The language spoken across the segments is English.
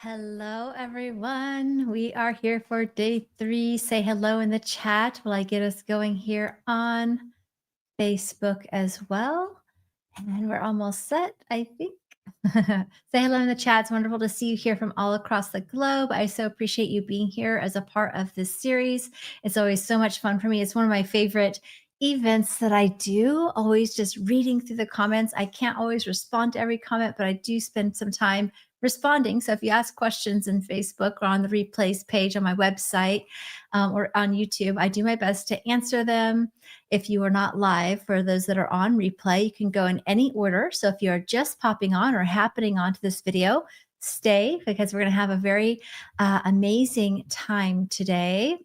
Hello, everyone. We are here for day 3. Say hello in the chat while I get us going here on Facebook as well. And we're almost set, I think. Say hello in the chat. It's wonderful to see you here from all across the globe. I so appreciate you being here as a part of this series. It's always so much fun for me. It's one of my favorite events that I do, always just reading through the comments. I can't always respond to every comment, but I do spend some time responding. So if you ask questions in Facebook or on the replays page on my website or on YouTube, I do my best to answer them. If you are not live, for those that are on replay, you can go in any order. So if you're just popping on or happening onto this video, stay because we're going to have a very amazing time today.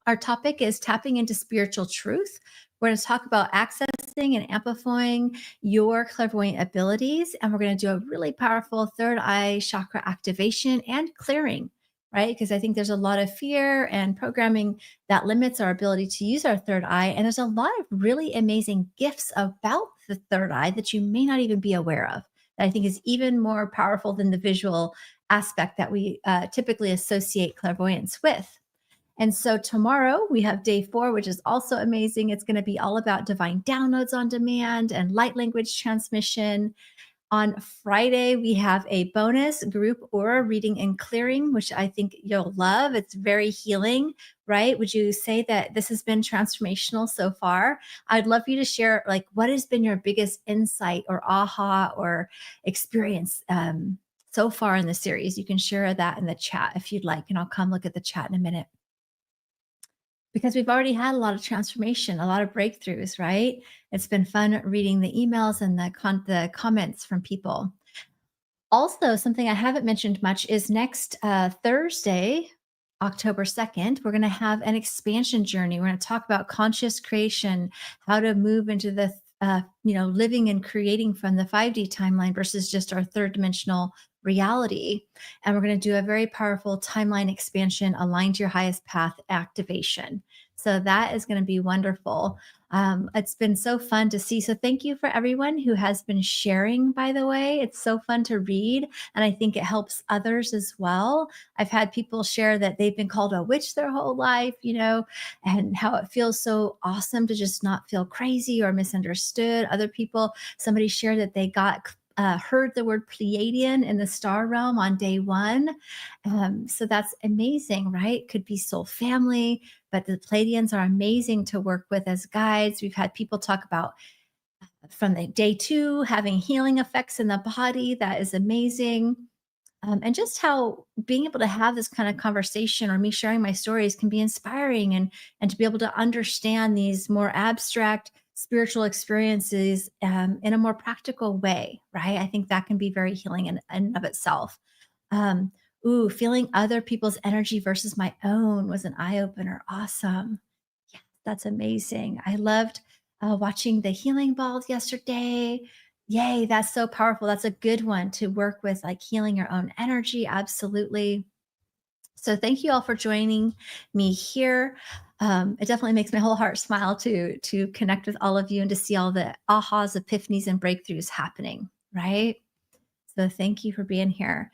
Our topic is tapping into spiritual truth. We're going to talk about accessing and amplifying your clairvoyant abilities. And we're going to do a really powerful third eye chakra activation and clearing, right? Because I think there's a lot of fear and programming that limits our ability to use our third eye. And there's a lot of really amazing gifts about the third eye that you may not even be aware of, that I think is even more powerful than the visual aspect that we typically associate clairvoyance with. And so tomorrow we have day 4, which is also amazing. It's going to be all about divine downloads on demand and light language transmission. On Friday, we have a bonus group aura reading and clearing, which I think you'll love. It's very healing, right? Would you say that this has been transformational so far? I'd love for you to share, like, what has been your biggest insight or aha or experience so far in the series? You can share that in the chat if you'd like, and I'll come look at the chat in a minute, because we've already had a lot of transformation, a lot of breakthroughs, right? It's been fun reading the emails and the comments from people. Also, something I haven't mentioned much is next Thursday, October 2nd, we're going to have an expansion journey. We're going to talk about conscious creation, how to move into the living and creating from the 5D timeline versus just our third dimensional reality. And we're going to do a very powerful timeline expansion aligned to your highest path activation. So that is going to be wonderful. It's been so fun to see. So thank you for everyone who has been sharing, by the way. It's so fun to read. And I think it helps others as well. I've had people share that they've been called a witch their whole life, and how it feels so awesome to just not feel crazy or misunderstood. Other people, somebody shared that they heard the word Pleiadian in the star realm on day 1. So that's amazing, right? Could be soul family, but the Pleiadians are amazing to work with as guides. We've had people talk about from the day 2 having healing effects in the body. That is amazing. And just how being able to have this kind of conversation or me sharing my stories can be inspiring, and to be able to understand these more abstract spiritual experiences in a more practical way, right? I think that can be very healing in and of itself. Um, Feeling other people's energy versus my own was an eye opener. Awesome. Yeah, that's amazing. I loved watching the healing balls yesterday. Yay, that's so powerful. That's a good one to work with, like healing your own energy. Absolutely. So thank you all for joining me here. It definitely makes my whole heart smile to connect with all of you and to see all the ahas, epiphanies, and breakthroughs happening, right? So thank you for being here.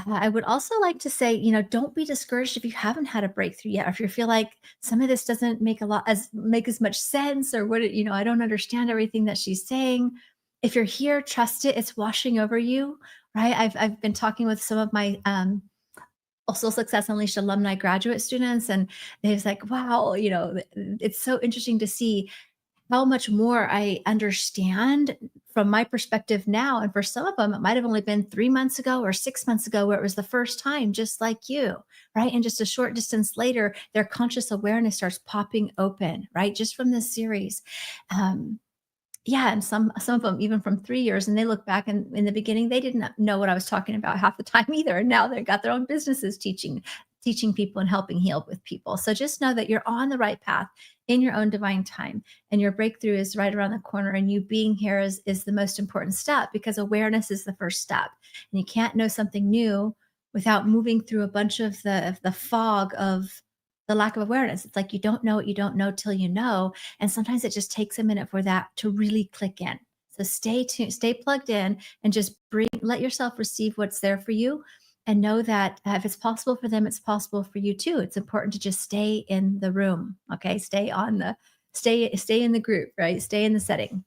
I would also like to say, don't be discouraged if you haven't had a breakthrough yet, or if you feel like some of this doesn't make as much sense, or I don't understand everything that she's saying. If you're here, trust it. It's washing over you, right? I've been talking with some of my also Success Unleashed alumni graduate students, and they was like, wow, it's so interesting to see how much more I understand from my perspective now. And for some of them, it might have only been 3 months ago or 6 months ago where it was the first time, just like you, right? And just a short distance later, their conscious awareness starts popping open, right? Just from this series. Yeah, and some of them even from 3 years, and they look back, and in the beginning, they didn't know what I was talking about half the time either, and now they've got their own businesses teaching people and helping heal with people. So just know that you're on the right path in your own divine time, and your breakthrough is right around the corner, and you being here is the most important step, because awareness is the first step. And you can't know something new without moving through a bunch of the fog of the lack of awareness. It's like you don't know what you don't know till you know. And sometimes it just takes a minute for that to really click in. So stay tuned, stay plugged in, and just let yourself receive what's there for you. And know that if it's possible for them, it's possible for you too. It's important to just stay in the room. Okay. Stay in the group, right? Stay in the setting.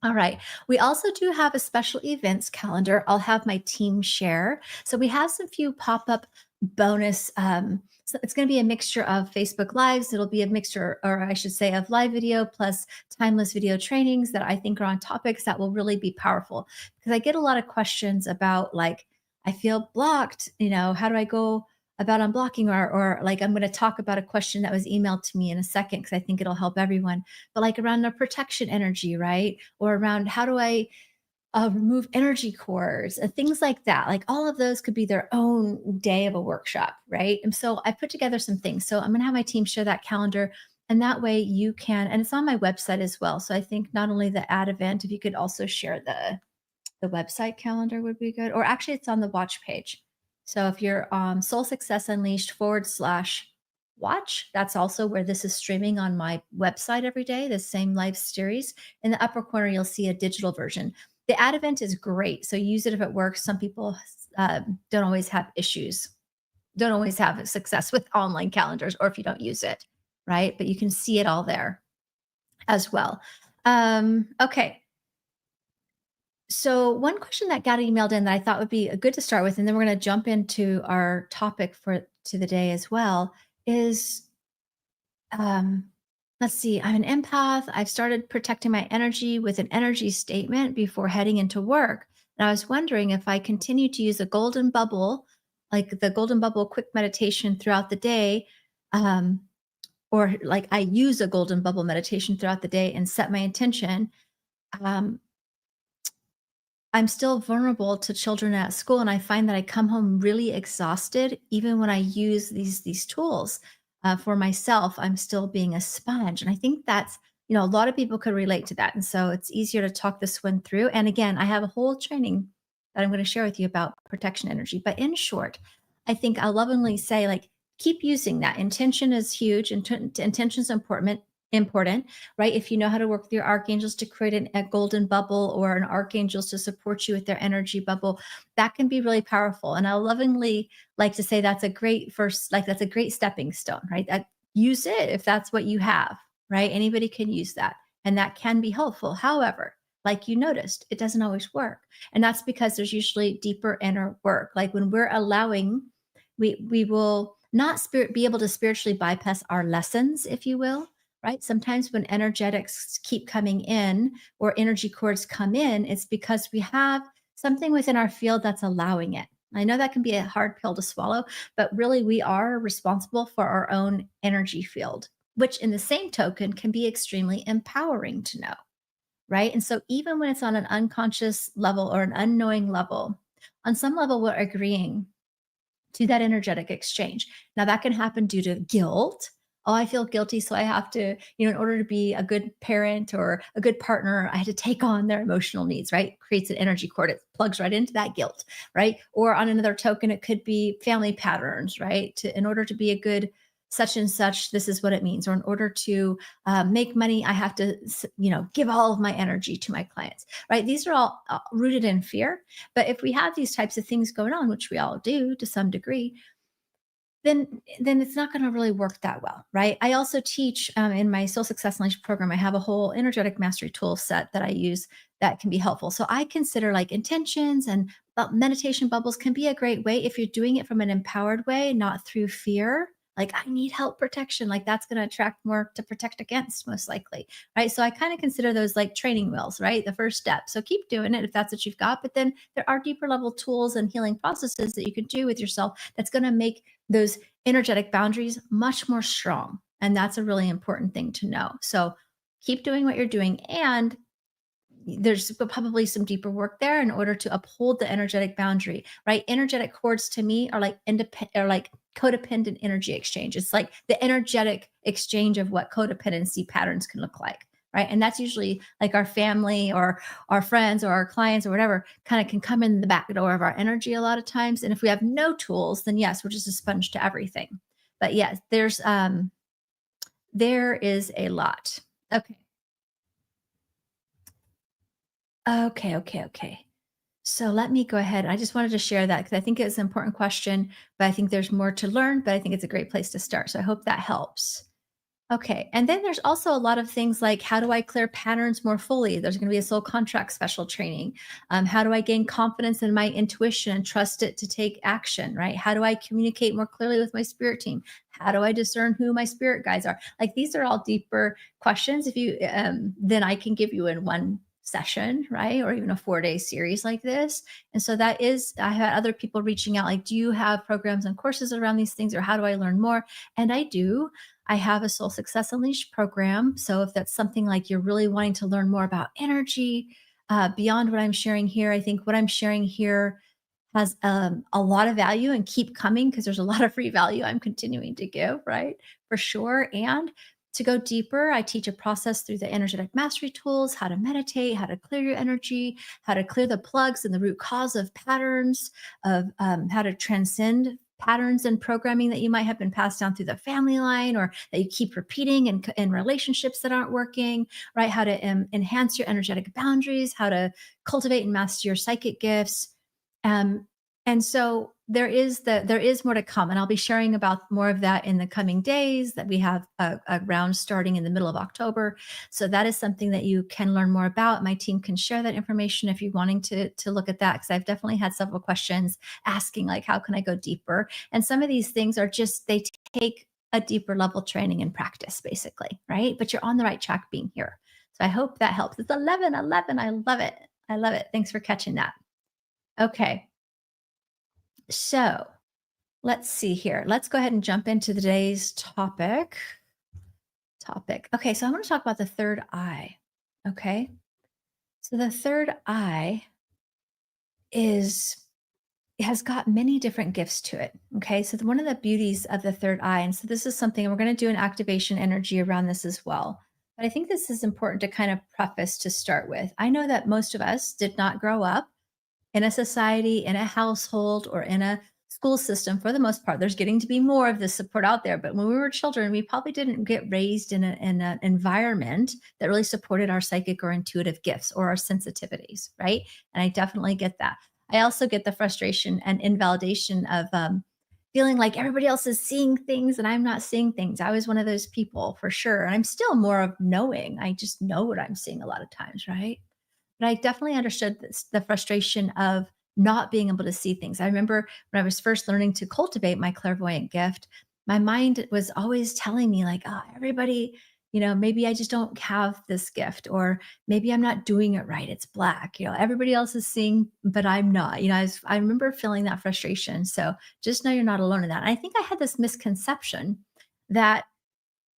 All right. We also do have a special events calendar. I'll have my team share. So we have some few pop-up bonus. So it's going to be a mixture of Facebook Lives. It'll be a mixture, or I should say, of live video plus timeless video trainings that I think are on topics that will really be powerful. Because I get a lot of questions about, like, I feel blocked. How do I go about unblocking? Or like, I'm going to talk about a question that was emailed to me in a second because I think it'll help everyone. But like around the protection energy, right? Or around how do I remove energy cores and things like that. Like all of those could be their own day of a workshop, right? And so I put together some things. So I'm going to have my team share that calendar. And that way you can, and it's on my website as well. So I think not only the ad event, if you could also share the website calendar would be good. Or actually, it's on the watch page. So if you're Soul Success Unleashed / watch, that's also where this is streaming on my website every day, the same live series. In the upper corner, you'll see a digital version. The ad event is great. So use it if it works. Some people don't always have issues, don't always have success with online calendars, or if you don't use it, right? But you can see it all there as well. Okay. So one question that got emailed in that I thought would be good to start with, and then we're going to jump into our topic for to the day as well, is um, let's see, I'm an empath. I've started protecting my energy with an energy statement before heading into work. And I was wondering if I continue to use a golden bubble, like the golden bubble quick meditation throughout the day, um, or like I use a golden bubble meditation throughout the day and set my intention. Um, I'm still vulnerable to children at school, and I find that I come home really exhausted, even when I use these tools for myself. I'm still being a sponge, and I think that's a lot of people could relate to that, and so it's easier to talk this one through. And again, I have a whole training that I'm going to share with you about protection energy. But in short, I think I'll lovingly say, like, keep using that. Intention is huge, and intention is important, right? If you know how to work with your archangels to create a golden bubble, or an archangels to support you with their energy bubble, that can be really powerful. And I lovingly like to say that's a great first, like that's a great stepping stone, right? That use it if that's what you have, right? Anybody can use that, and that can be helpful. However, like you noticed, it doesn't always work. And that's because there's usually deeper inner work. Like when we're allowing, we will not be able to spiritually bypass our lessons, if you will, right? Sometimes when energetics keep coming in, or energy cords come in, it's because we have something within our field that's allowing it. I know that can be a hard pill to swallow, but really we are responsible for our own energy field, which in the same token can be extremely empowering to know, right? And so even when it's on an unconscious level or an unknowing level, on some level, we're agreeing to that energetic exchange. Now, that can happen due to guilt. Oh, I feel guilty, so I have to, in order to be a good parent or a good partner, I had to take on their emotional needs, right? Creates an energy cord. It plugs right into that guilt, right? Or on another token, it could be family patterns, right? In order to be a good such and such, this is what it means. Or in order to make money, I have to, give all of my energy to my clients, right? These are all rooted in fear. But if we have these types of things going on, which we all do to some degree, then it's not going to really work that well, right? I also teach in my Soul Success Unleashed program. I have a whole energetic mastery tool set that I use that can be helpful. So I consider like intentions and meditation bubbles can be a great way if you're doing it from an empowered way, not through fear. Like, I need help protection. Like, that's going to attract more to protect against, most likely, right? So I kind of consider those like training wheels, right? The first step. So keep doing it if that's what you've got. But then there are deeper level tools and healing processes that you can do with yourself that's going to make those energetic boundaries much more strong. And that's a really important thing to know. So keep doing what you're doing. And there's probably some deeper work there in order to uphold the energetic boundary, right? Energetic cords to me are like codependent energy exchange. It's like the energetic exchange of what codependency patterns can look like, right? And that's usually like our family or our friends or our clients or whatever kind of can come in the back door of our energy a lot of times. And if we have no tools, then yes, we're just a sponge to everything. But yes, there is a lot. Okay. Okay, okay, okay. So let me go ahead. I just wanted to share that because I think it's an important question, but I think there's more to learn, but I think it's a great place to start. So I hope that helps. Okay. And then there's also a lot of things like how do I clear patterns more fully? There's going to be a soul contract special training. How do I gain confidence in my intuition and trust it to take action? Right? How do I communicate more clearly with my spirit team? How do I discern who my spirit guides are? Like these are all deeper questions. If you then I can give you in one session, right? Or even a 4-day series like this. And so that is, I had other people reaching out like, do you have programs and courses around these things, or how do I learn more? And I do. I have a Soul Success Unleashed program. So if that's something like you're really wanting to learn more about energy, beyond what I'm sharing here, I think what I'm sharing here has a lot of value and keep coming because there's a lot of free value I'm continuing to give, right? For sure. And to go deeper, I teach a process through the energetic mastery tools, how to meditate, how to clear your energy, how to clear the plugs and the root cause of patterns, of how to transcend patterns and programming that you might have been passed down through the family line or that you keep repeating in relationships that aren't working, right? How to enhance your energetic boundaries, how to cultivate and master your psychic gifts, um, and so there is more to come, and I'll be sharing about more of that in the coming days. That we have a round starting in the middle of October, so that is something that you can learn more about. My team can share that information if you're wanting to look at that, because I've definitely had several questions asking like, how can I go deeper? And some of these things are just they take a deeper level training and practice, basically, right? But you're on the right track being here. So I hope that helps. It's 11, 11. I love it. I love it. Thanks for catching that. Okay. So let's see here. Let's go ahead and jump into today's topic. Okay, so I want to talk about the third eye. Okay. So the third eye is it has got many different gifts to it. Okay. So one of the beauties of the third eye, and so this is something we're going to do an activation energy around this as well. But I think this is important to kind of preface to start with. I know that most of us did not grow up in a society, in a household, or in a school system for the most part. There's getting to be more of this support out there. But when we were children, we probably didn't get raised in an environment that really supported our psychic or intuitive gifts or our sensitivities, right? And I definitely get that. I also get the frustration and invalidation of feeling like everybody else is seeing things and I'm not seeing things. I was one of those people for sure. And I'm still more of knowing. I just know what I'm seeing a lot of times, right? But I definitely understood this, the frustration of not being able to see things. I remember when I was first learning to cultivate my clairvoyant gift, my mind was always telling me, like, oh, everybody, maybe I just don't have this gift, or maybe I'm not doing it right. It's black. Everybody else is seeing, but I'm not. I remember feeling that frustration. So just know you're not alone in that. And I think I had this misconception that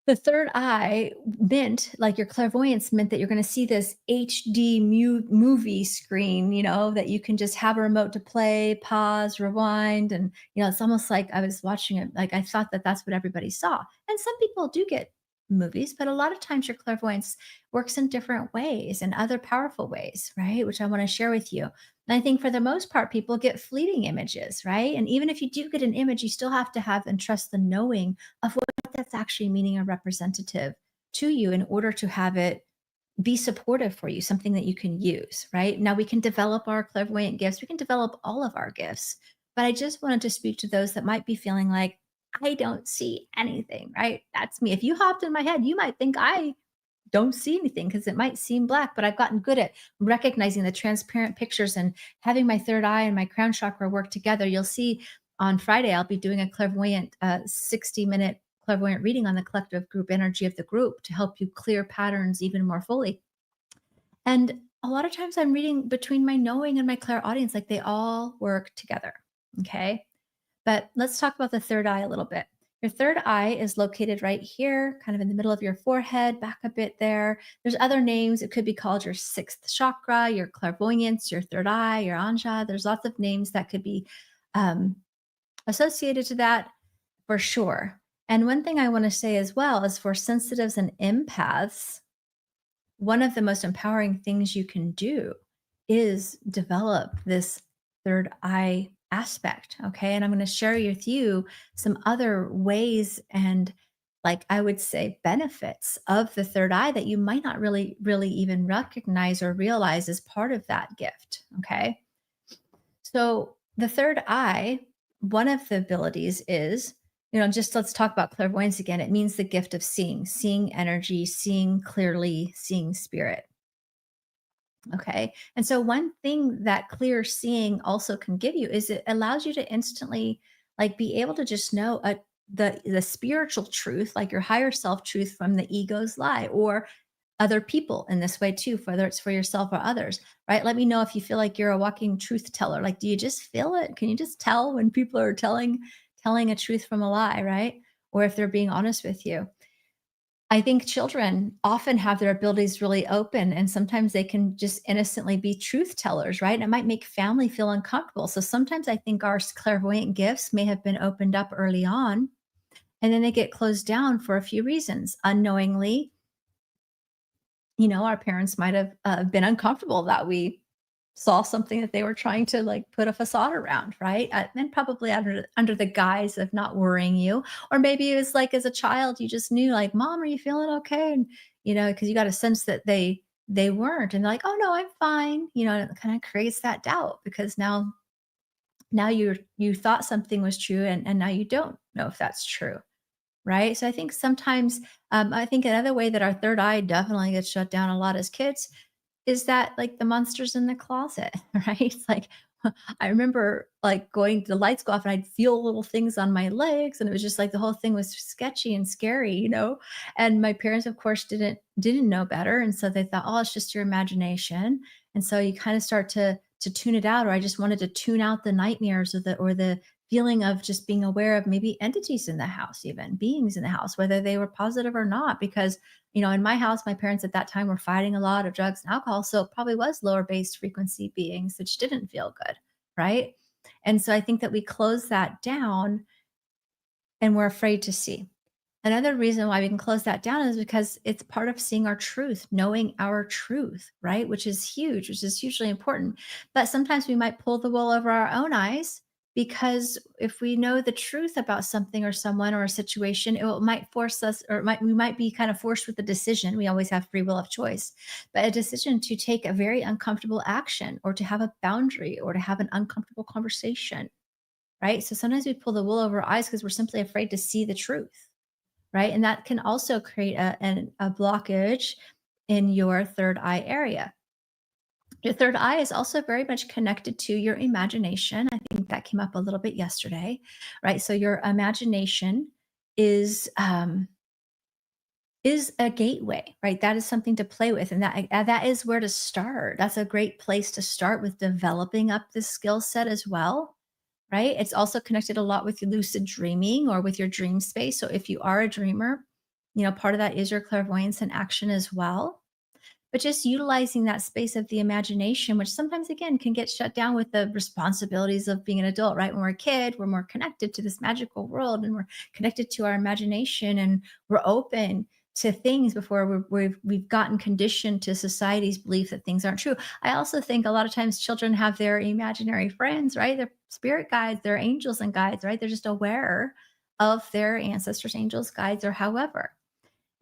the third eye meant, like your clairvoyance meant that you're going to see this HD movie screen, that you can just have a remote to play, pause, rewind. And, it's almost like I was watching it. Like I thought that that's what everybody saw. And some people do get movies, but a lot of times your clairvoyance works in different ways and other powerful ways, right? Which I want to share with you. And I think for the most part, people get fleeting images, right? And even if you do get an image, you still have to have and trust the knowing of what that's actually meaning a representative to you in order to have it be supportive for you, something that you can use, right? Now we can develop our clairvoyant gifts, we can develop all of our gifts. But I just wanted to speak to those that might be feeling like, I don't see anything, right? That's me. If you hopped in my head, you might think I don't see anything because it might seem black, but I've gotten good at recognizing the transparent pictures and having my third eye and my crown chakra work together. You'll see on Friday, I'll be doing a clairvoyant 60-minute clairvoyant reading on the collective group energy of the group to help you clear patterns even more fully. And a lot of times I'm reading between my knowing and my clairaudience, like they all work together. Okay. But let's talk about the third eye a little bit. Your third eye is located right here, kind of in the middle of your forehead, back a bit there. There's other names. It could be called your 6th chakra, your clairvoyance, your third eye, your anja. There's lots of names that could be um, associated to that for sure. And one thing I want to say as well is for sensitives and empaths, one of the most empowering things you can do is develop this third eye aspect. Okay. And I'm going to share with you some other ways and like I would say benefits of the third eye that you might not really even recognize or realize as part of that gift. Okay. So the third eye, one of the abilities is, just let's talk about clairvoyance again. It means the gift of seeing, seeing energy, seeing clearly, seeing spirit. Okay. And so one thing that clear seeing also can give you is it allows you to instantly like be able to just know the spiritual truth, like your higher self truth from the ego's lie or other people in this way too, whether it's for yourself or others, right? Let me know if you feel like you're a walking truth teller. Like, do you just feel it? Can you just tell when people are telling a truth from a lie, right? Or if they're being honest with you. I think children often have their abilities really open and sometimes they can just innocently be truth tellers, right? And it might make family feel uncomfortable. So sometimes I think our clairvoyant gifts may have been opened up early on and then they get closed down for a few reasons. Unknowingly, our parents might have been uncomfortable that we saw something that they were trying to like put a facade around, right? And probably under the guise of not worrying you, or maybe it was like as a child you just knew, like, "Mom, are you feeling okay?" And because you got a sense that they weren't, and they're like, "Oh no, I'm fine." And it kind of creates that doubt because now you thought something was true, and now you don't know if that's true. Right? So I think sometimes, I think another way that our third eye definitely gets shut down a lot as kids is that like the monsters in the closet, right? It's like I remember like going the lights go off and I'd feel little things on my legs and it was just like the whole thing was sketchy and scary. And my parents of course didn't know better and so they thought, "Oh, it's just your imagination." And so you kind of start to tune it out, or I just wanted to tune out the nightmares or the feeling of just being aware of maybe entities in the house, even beings in the house, whether they were positive or not. Because, in my house, my parents at that time were fighting a lot of drugs and alcohol. So it probably was lower based frequency beings, which didn't feel good. Right. And so I think that we close that down and we're afraid to see. Another reason why we can close that down is because it's part of seeing our truth, knowing our truth, right? Which is huge, which is hugely important. But sometimes we might pull the wool over our own eyes because if we know the truth about something or someone or a situation, might force us, or we might be kind of forced with a decision. We always have free will of choice, but a decision to take a very uncomfortable action or to have a boundary or to have an uncomfortable conversation, right? So sometimes we pull the wool over our eyes because we're simply afraid to see the truth, right? And that can also create a blockage in your third eye area. Your third eye is also very much connected to your imagination. I think that came up a little bit yesterday, right? So your imagination is is a gateway, right? That is something to play with, and that is where to start. That's a great place to start with developing up this skill set as well, right? It's also connected a lot with your lucid dreaming or with your dream space. So if you are a dreamer, part of that is your clairvoyance and action as well. But just utilizing that space of the imagination, which sometimes again can get shut down with the responsibilities of being an adult, right? When we're a kid, we're more connected to this magical world and we're connected to our imagination and we're open to things before we've gotten conditioned to society's belief that things aren't true. I also think a lot of times children have their imaginary friends, right? Their spirit guides, their angels and guides, right? They're just aware of their ancestors, angels, guides, or however.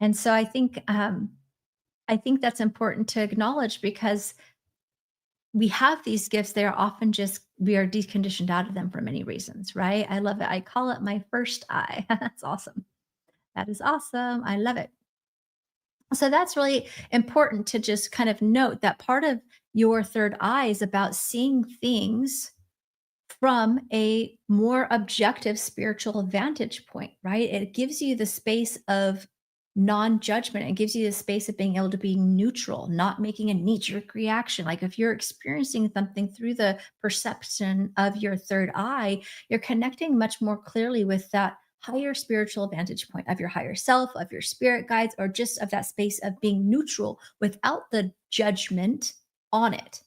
And so I think that's important to acknowledge because we have these gifts. They're often just, we are deconditioned out of them for many reasons, right? I love it. I call it my first eye. That's awesome. That is awesome. I love it. So that's really important to just kind of note that part of your third eye is about seeing things from a more objective spiritual vantage point, right? It gives you the space of non judgment. It gives you the space of being able to be neutral, not making a knee jerk reaction. Like if you're experiencing something through the perception of your third eye, you're connecting much more clearly with that higher spiritual vantage point of your higher self, of your spirit guides, or just of that space of being neutral without the judgment on it,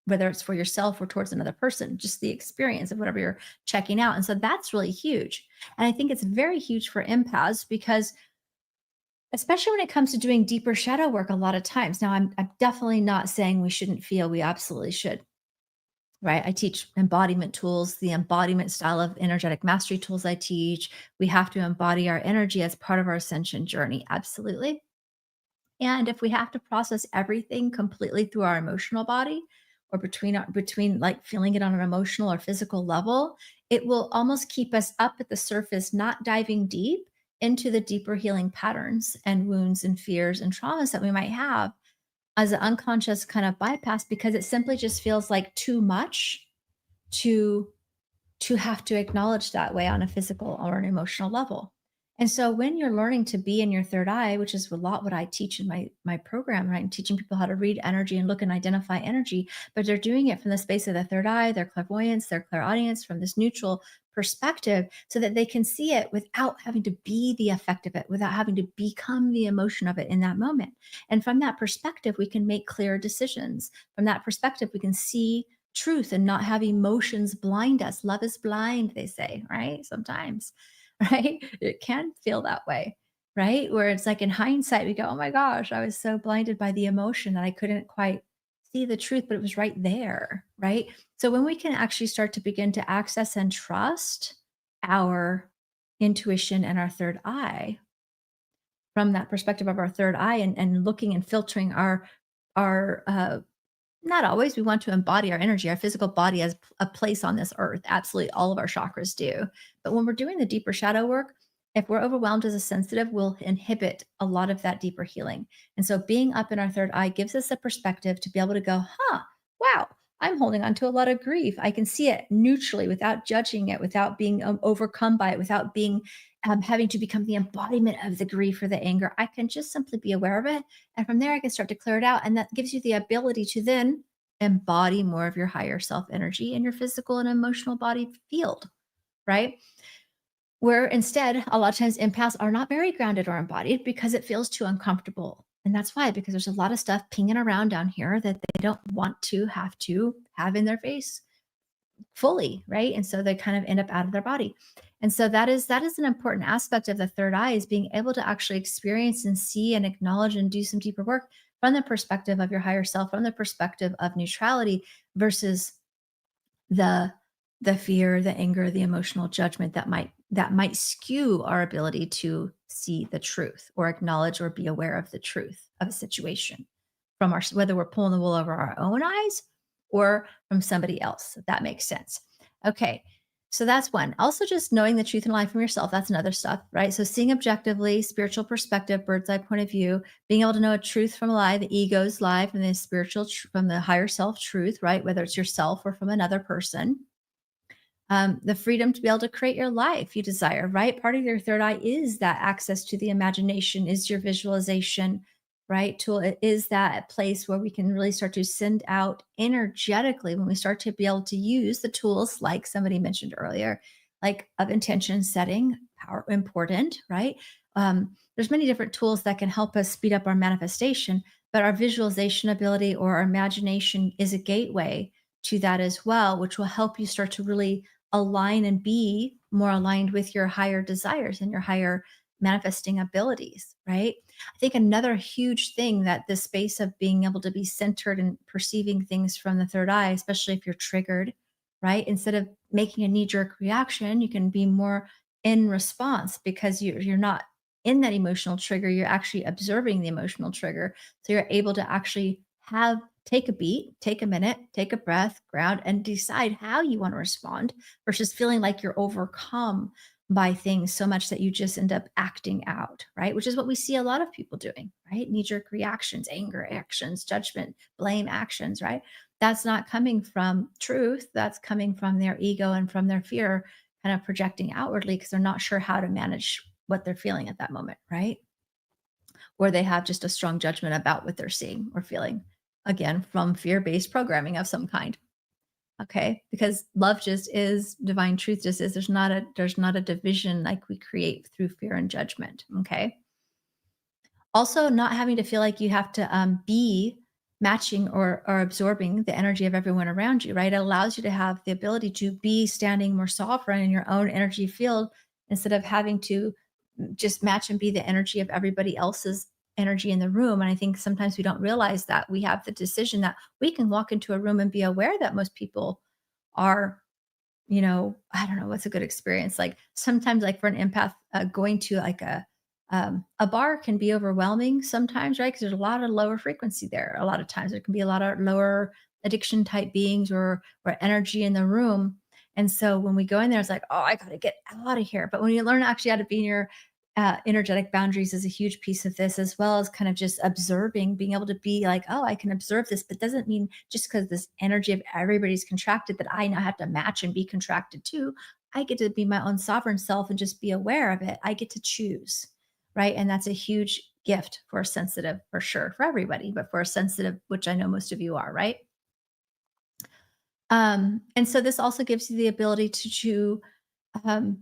whether it's for yourself or towards another person, just the experience of whatever you're checking out. And so that's really huge. And I think it's very huge for empaths because, especially when it comes to doing deeper shadow work, a lot of times. Now, I'm definitely not saying we shouldn't feel, we absolutely should. right? I teach embodiment tools, the embodiment style of energetic mastery tools I teach. We have to embody our energy as part of our ascension journey. Absolutely. And if we have to process everything completely through our emotional body or between like feeling it on an emotional or physical level, it will almost keep us up at the surface, not diving deep into the deeper healing patterns and wounds and fears and traumas that we might have as an unconscious kind of bypass, because it simply just feels like too much to have to acknowledge that way on a physical or an emotional level. And so when you're learning to be in your third eye, which is a lot what I teach in my program, right? I'm teaching people how to read energy and look and identify energy, but they're doing it from the space of the third eye, their clairvoyance, their clairaudience, from this neutral perspective, so that they can see it without having to be the effect of it, without having to become the emotion of it in that moment. And from that perspective, we can make clear decisions. From that perspective, we can see truth and not have emotions blind us. Love is blind, they say, right? Sometimes, right? It can feel that way, right? Where it's like in hindsight, we go, oh my gosh, I was so blinded by the emotion that I couldn't quite see the truth, but it was right there, right? So when we can actually start to begin to access and trust our intuition and our third eye from that perspective of our third eye, and looking and filtering our not always. We want to embody our energy. Our physical body has a place on this earth. Absolutely, all of our chakras do. But when we're doing the deeper shadow work, if we're overwhelmed as a sensitive, we'll inhibit a lot of that deeper healing. And so being up in our third eye gives us a perspective to be able to go, wow, I'm holding on to a lot of grief. I can see it neutrally without judging it, without being overcome by it, without being having to become the embodiment of the grief or the anger. I can just simply be aware of it. And from there, I can start to clear it out. And that gives you the ability to then embody more of your higher self energy in your physical and emotional body field, right? Where instead, a lot of times empaths are not very grounded or embodied because it feels too uncomfortable. And that's why, because there's a lot of stuff pinging around down here that they don't want to have in their face fully, right? And so they kind of end up out of their body. And so that is an important aspect of the third eye, is being able to actually experience and see and acknowledge and do some deeper work from the perspective of your higher self, from the perspective of neutrality versus the fear, the anger, the emotional judgment that might skew our ability to see the truth or acknowledge or be aware of the truth of a situation from our, whether we're pulling the wool over our own eyes or from somebody else, if that makes sense. Okay. So that's one. Also, just knowing the truth and lie from yourself. That's another stuff, right? So seeing objectively, spiritual perspective, bird's eye point of view, being able to know a truth from a lie, the ego's lie from the from the higher self truth, right? Whether it's yourself or from another person. The freedom to be able to create your life you desire, right? Part of your third eye is that access to the imagination, is your visualization, right? Tool. It is that place where we can really start to send out energetically when we start to be able to use the tools like somebody mentioned earlier, like of intention setting, power important, right? There's many different tools that can help us speed up our manifestation, but our visualization ability or our imagination is a gateway to that as well, which will help you start to really align and be more aligned with your higher desires and your higher manifesting abilities, right? I think another huge thing that the space of being able to be centered and perceiving things from the third eye, especially if you're triggered, right? Instead of making a knee jerk reaction, you can be more in response because you're not in that emotional trigger. You're actually observing the emotional trigger. So you're able to actually take a beat, take a minute, take a breath, ground, and decide how you want to respond versus feeling like you're overcome by things so much that you just end up acting out, right? Which is what we see a lot of people doing, right? Knee jerk reactions, anger actions, judgment, blame actions, right? That's not coming from truth. That's coming from their ego and from their fear, kind of projecting outwardly because they're not sure how to manage what they're feeling at that moment, right? Or they have just a strong judgment about what they're seeing or feeling, again, from fear based programming of some kind. Okay, because love just is, divine truth just is. There's not a division like we create through fear and judgment. Okay. Also, not having to feel like you have to be matching or absorbing the energy of everyone around you, right? It allows you to have the ability to be standing more sovereign in your own energy field instead of having to just match and be the energy of everybody else's energy in the room. And I think sometimes we don't realize that we have the decision that we can walk into a room and be aware that most people are, I don't know what's a good experience. Like sometimes, like for an empath, going to like a bar can be overwhelming sometimes, right? Because there's a lot of lower frequency there. A lot of times there can be a lot of lower addiction type beings or energy in the room. And so when we go in there, it's like, oh, I got to get out of here. But when you learn actually how to be in your energetic boundaries is a huge piece of this, as well as kind of just observing, being able to be like, oh, I can observe this, but doesn't mean just because this energy of everybody's contracted that I now have to match and be contracted too. I get to be my own sovereign self and just be aware of it. I get to choose, right? And that's a huge gift for a sensitive, for sure, for everybody, but for a sensitive, which I know most of you are, right? And so this also gives you the ability to um,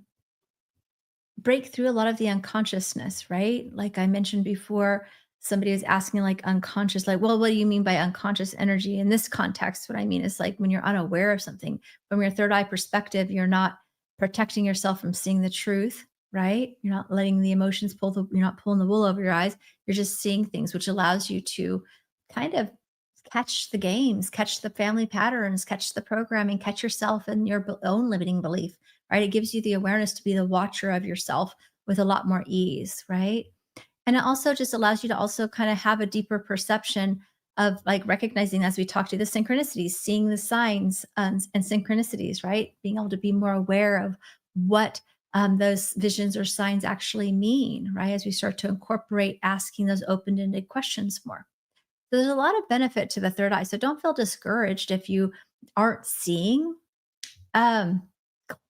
break through a lot of the unconsciousness, right? Like I mentioned before, somebody was asking like unconscious, like, well, what do you mean by unconscious energy? In this context, what I mean is like when you're unaware of something from your third eye perspective, you're not protecting yourself from seeing the truth, right? You're not letting the emotions you're not pulling the wool over your eyes. You're just seeing things, which allows you to kind of catch the games, catch the family patterns, catch the programming, catch yourself and your own limiting belief, right? It gives you the awareness to be the watcher of yourself with a lot more ease, right? And it also just allows you to also kind of have a deeper perception of like recognizing, as we talked to, the synchronicities, seeing the signs and synchronicities, right? Being able to be more aware of what those visions or signs actually mean, right? As we start to incorporate asking those open-ended questions more. So there's a lot of benefit to the third eye. So don't feel discouraged if you aren't seeing um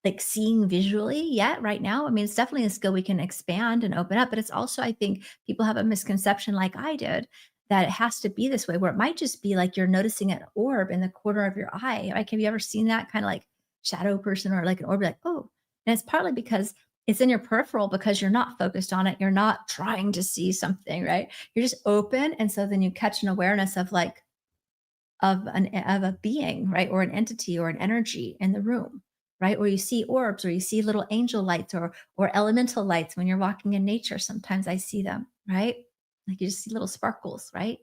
like seeing visually yet right now. I mean, it's definitely a skill we can expand and open up, but it's also, I think people have a misconception like I did that it has to be this way, where it might just be like you're noticing an orb in the corner of your eye. Like, have you ever seen that kind of like shadow person or like an orb, like, oh, and it's partly because it's in your peripheral because you're not focused on it. You're not trying to see something, right? You're just open. And so then you catch an awareness of like, of a being, right? Or an entity or an energy in the room, right? Or you see orbs or you see little angel lights or elemental lights when you're walking in nature. Sometimes I see them, right? Like you just see little sparkles, right?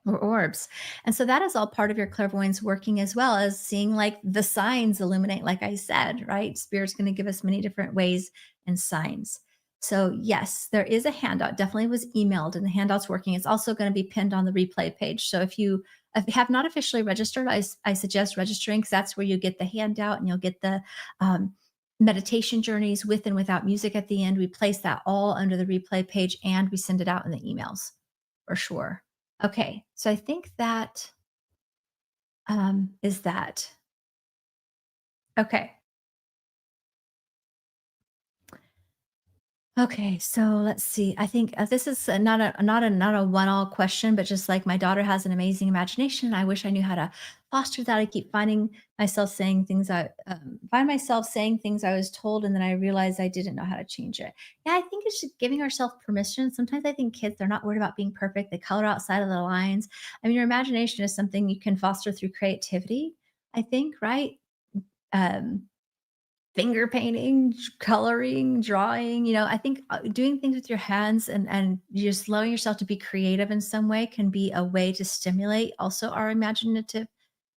Or orbs. And so that is all part of your clairvoyance working, as well as seeing like the signs illuminate, like I said, right? Spirit's going to give us many different ways and signs. So, yes, there is a handout. Definitely was emailed, and the handout's working. It's also going to be pinned on the replay page. So, if you have not officially registered, I suggest registering, because that's where you get the handout and you'll get the um, meditation journeys with and without music at the end. We place that all under the replay page and we send it out in the emails for sure. Okay, so I think that is that. Okay. Okay, so let's see. I think this is not a one-all question, but just like my daughter has an amazing imagination. I wish I knew how to foster that. I keep finding myself saying things find myself saying things I was told, and then I realize I didn't know how to change it. Yeah, I think it's just giving ourselves permission. Sometimes I think kids, they're not worried about being perfect. They color outside of the lines. I mean, your imagination is something you can foster through creativity, I think, right? Um, Finger painting, coloring, drawing, I think, doing things with your hands and just allowing yourself to be creative in some way can be a way to stimulate also our imaginative,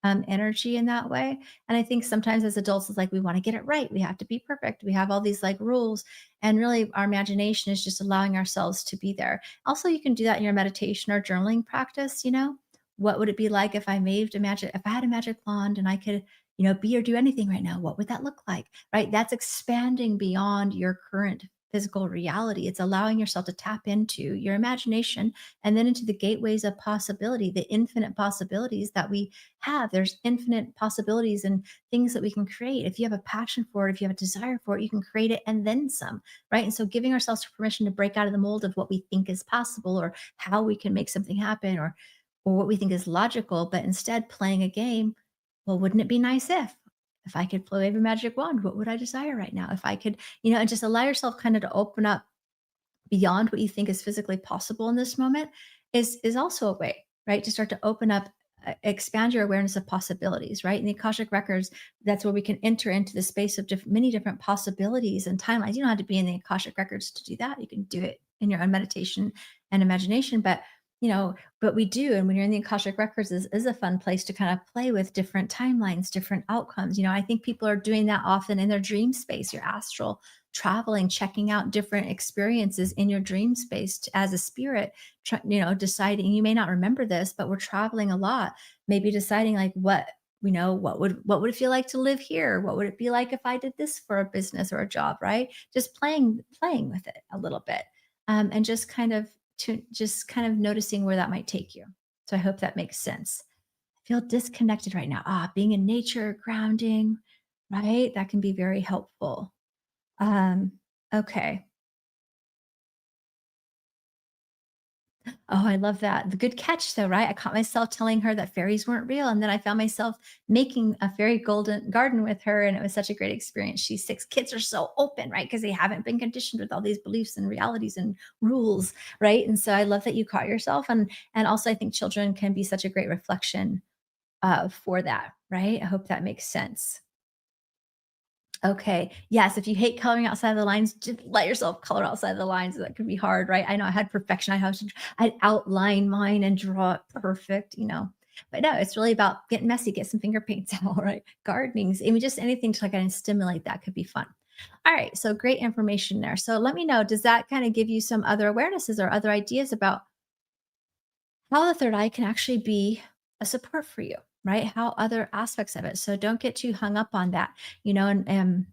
energy in that way. And I think sometimes as adults, it's like we wanna get it right, we have to be perfect, we have all these, like, rules, and really our imagination is just allowing ourselves to be there. Also, you can do that in your meditation or journaling practice, you know? What would it be like if if I had a magic wand and I could, be or do anything right now, what would that look like? Right? That's expanding beyond your current physical reality. It's allowing yourself to tap into your imagination and then into the gateways of possibility, the infinite possibilities that we have. There's infinite possibilities and things that we can create. If you have a passion for it, if you have a desire for it, you can create it and then some, right? And so giving ourselves permission to break out of the mold of what we think is possible or how we can make something happen or what we think is logical, but instead playing a game. Well, wouldn't it be nice if I could wave a magic wand, what would I desire right now? If I could, and just allow yourself kind of to open up beyond what you think is physically possible in this moment is also a way, right? To start to open up, expand your awareness of possibilities, right? In the Akashic records, that's where we can enter into the space of many different possibilities and timelines. You don't have to be in the Akashic records to do that. You can do it in your own meditation and imagination. But but we do. And when you're in the Akashic Records is a fun place to kind of play with different timelines, different outcomes. I think people are doing that often in their dream space, your astral traveling, checking out different experiences in your dream space as a spirit, deciding you may not remember this, but we're traveling a lot, maybe deciding like what would it feel like to live here? What would it be like if I did this for a business or a job, right? Just playing with it a little bit. And just kind of noticing where that might take you. So I hope that makes sense. I feel disconnected right now. Being in nature, grounding, right? That can be very helpful. Um, okay. Oh, I love that. The good catch though, right? I caught myself telling her that fairies weren't real. And then I found myself making a fairy golden garden with her. And it was such a great experience. She's six. Kids are so open, right? Because they haven't been conditioned with all these beliefs and realities and rules, right? And so I love that you caught yourself. And also I think children can be such a great reflection for that, right? I hope that makes sense. Okay. Yes, if you hate coloring outside the lines, just let yourself color outside the lines. That could be hard, right? I know I had perfection. I'd outline mine and draw it perfect. But no, it's really about getting messy, get some finger paints out, right? Gardenings, I mean, just anything to kind of stimulate that could be fun. All right. So great information there. So let me know, does that kind of give you some other awarenesses or other ideas about how the third eye can actually be a support for you, right? How other aspects of it. So don't get too hung up on that, and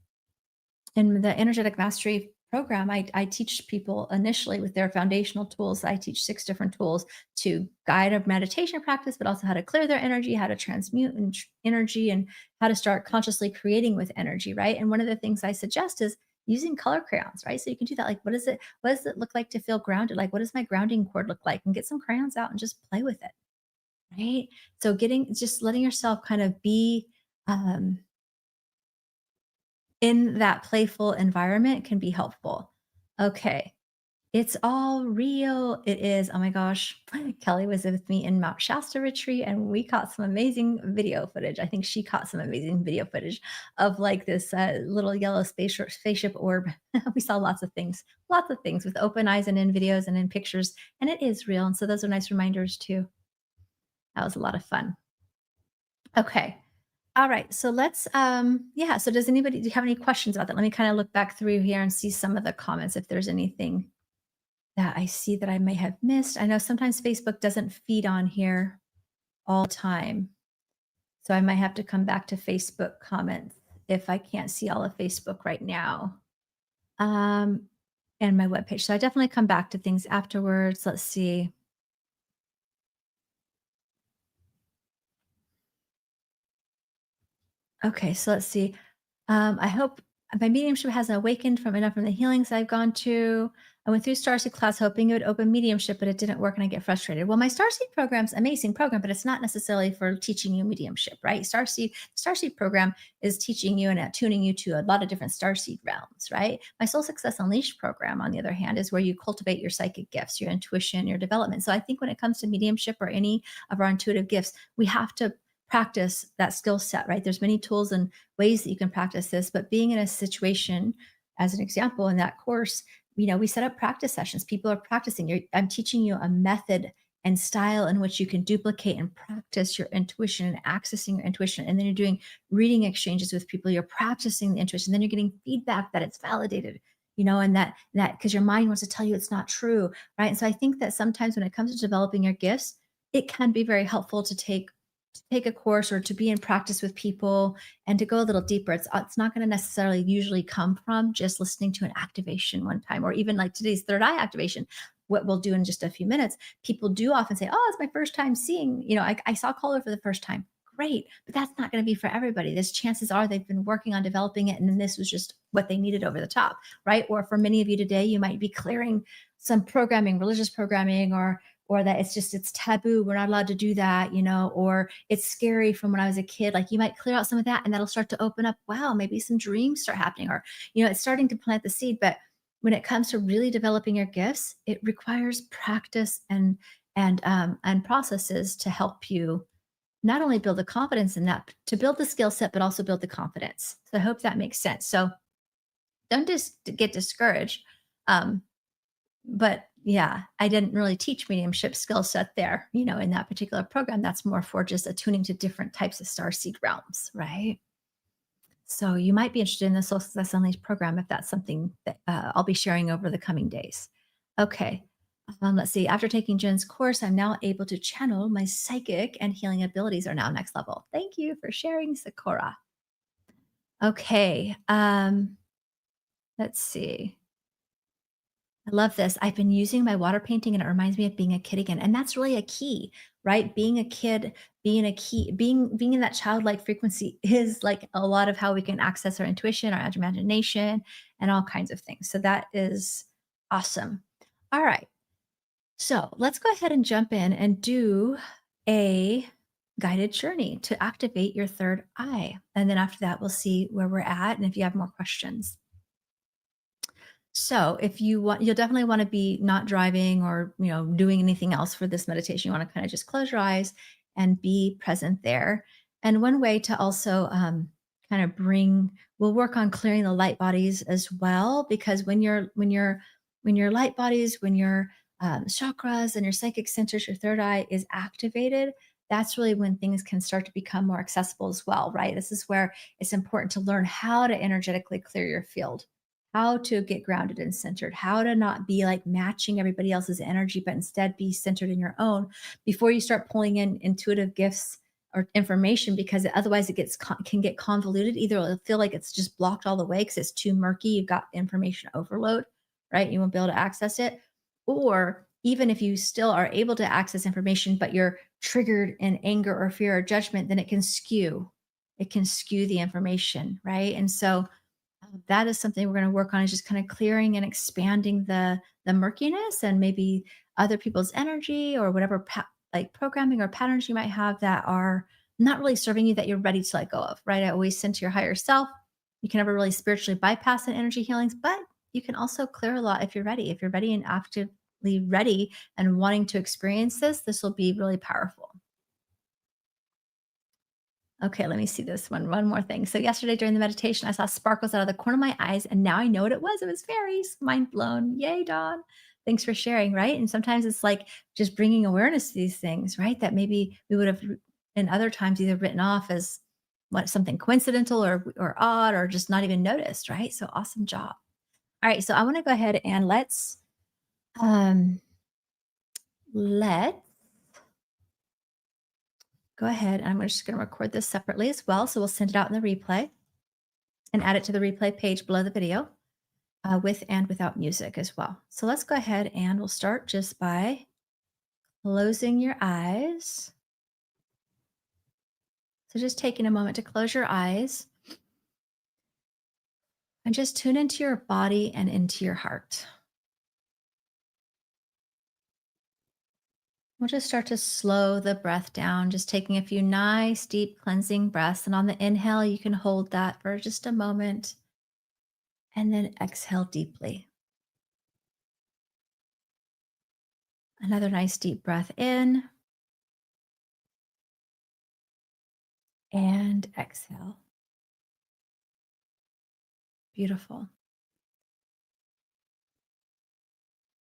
in the energetic mastery program, I teach people initially with their foundational tools. I teach 6 different tools to guide a meditation practice, but also how to clear their energy, how to transmute energy, and how to start consciously creating with energy, right? And one of the things I suggest is using color crayons, right? So you can do that. Like, what does it look like to feel grounded? Like, what does my grounding cord look like? And get some crayons out and just play with it, right? So just letting yourself kind of be um, in that playful environment can be helpful. Okay. It's all real. It is. Oh my gosh. Kelly was with me in Mount Shasta retreat and we caught some amazing video footage. I think she caught some amazing video footage of like this little yellow spaceship orb. We saw lots of things with open eyes and in videos and in pictures. And it is real. And so those are nice reminders too. That was a lot of fun. Okay. All right. So yeah. So do you have any questions about that? Let me kind of look back through here and see some of the comments if there's anything that I see that I may have missed. I know sometimes Facebook doesn't feed on here all the time. So I might have to come back to Facebook comments if I can't see all of Facebook right now. Um, and my webpage. So I definitely come back to things afterwards. Let's see. Okay, so let's see. I hope my mediumship has awakened from enough from the healings I've gone to. I went through Starseed class hoping it would open mediumship, but it didn't work and I get frustrated. Well, my Starseed program's amazing program, but it's not necessarily for teaching you mediumship, right? Starseed program is teaching you and attuning you to a lot of different Starseed realms, right? My Soul Success Unleashed program, on the other hand, is where you cultivate your psychic gifts, your intuition, your development. So I think when it comes to mediumship or any of our intuitive gifts, we have to practice that skill set, right? There's many tools and ways that you can practice this, but being in a situation, as an example, in that course, we set up practice sessions. People are practicing. I'm teaching you a method and style in which you can duplicate and practice your intuition and accessing your intuition. And then you're doing reading exchanges with people. You're practicing the intuition. Then you're getting feedback that it's validated, and that because your mind wants to tell you it's not true, right? And so I think that sometimes when it comes to developing your gifts, it can be very helpful to take a course or to be in practice with people and to go a little deeper. It's not going to necessarily usually come from just listening to an activation one time or even like today's third eye activation. What we'll do in just a few minutes, people do often say, "Oh, it's my first time seeing, I saw color for the first time." Great, but that's not going to be for everybody. There's chances are they've been working on developing it and then this was just what they needed over the top, right? Or for many of you today, you might be clearing some programming, religious programming, or that it's taboo, we're not allowed to do that, or it's scary from when I was a kid. Like you might clear out some of that and that'll start to open up, wow, maybe some dreams start happening, or it's starting to plant the seed. But when it comes to really developing your gifts, it requires practice and processes to help you not only build the confidence in that, to build the skill set, but also build the confidence. So I hope that makes sense. So don't just get discouraged. Um, but Yeah, I didn't really teach mediumship skill set there, in that particular program. That's more for just attuning to different types of starseed realms, right? So you might be interested in the Soul Success Unleashed program if that's something that I'll be sharing over the coming days. Okay. Let's see. After taking Jen's course, I'm now able to channel my psychic and healing abilities are now next level. Thank you for sharing, Sakura. Okay. Let's see. I love this. I've been using my water painting and it reminds me of being a kid again. And that's really a key, right? Being a kid, being a key, being in that childlike frequency is like a lot of how we can access our intuition, our imagination, and all kinds of things. So that is awesome. All right. So let's go ahead and jump in and do a guided journey to activate your third eye. And then after that, we'll see where we're at and if you have more questions. So if you want, you'll definitely want to be not driving or, doing anything else for this meditation. You want to kind of just close your eyes and be present there. And one way to also kind of we'll work on clearing the light bodies as well, because when your light bodies, when your chakras and your psychic centers, your third eye is activated, that's really when things can start to become more accessible as well, right? This is where it's important to learn how to energetically clear your field, how to get grounded and centered, how to not be like matching everybody else's energy, but instead be centered in your own before you start pulling in intuitive gifts or information, because otherwise it can get convoluted. Either it'll feel like it's just blocked all the way because it's too murky. You've got information overload, right? You won't be able to access it. Or even if you still are able to access information, but you're triggered in anger or fear or judgment, then it can skew. It can skew the information, right? And so that is something we're going to work on, is just kind of clearing and expanding the murkiness and maybe other people's energy or whatever like programming or patterns you might have that are not really serving you, that you're ready to let go of, right? I always send to your higher self. You can never really spiritually bypass an energy healings, but you can also clear a lot if you're ready. If you're ready and actively ready and wanting to experience this will be really powerful. Okay, let me see this one. One more thing. So yesterday during the meditation, I saw sparkles out of the corner of my eyes, and now I know what it was. It was fairies. Mind blown. Yay, Dawn. Thanks for sharing. Right. And sometimes it's like just bringing awareness to these things, right? That maybe we would have in other times either written off as something coincidental or odd or just not even noticed. Right. So awesome job. All right. So I want to go ahead and um let go ahead. I'm just going to record this separately as well. So we'll send it out in the replay and add it to the replay page below the video, with and without music as well. So let's go ahead and we'll start just by closing your eyes. So just taking a moment to close your eyes and just tune into your body and into your heart. We'll just start to slow the breath down, just taking a few nice, deep cleansing breaths. And on the inhale, you can hold that for just a moment and then exhale deeply. Another nice deep breath in and exhale. Beautiful.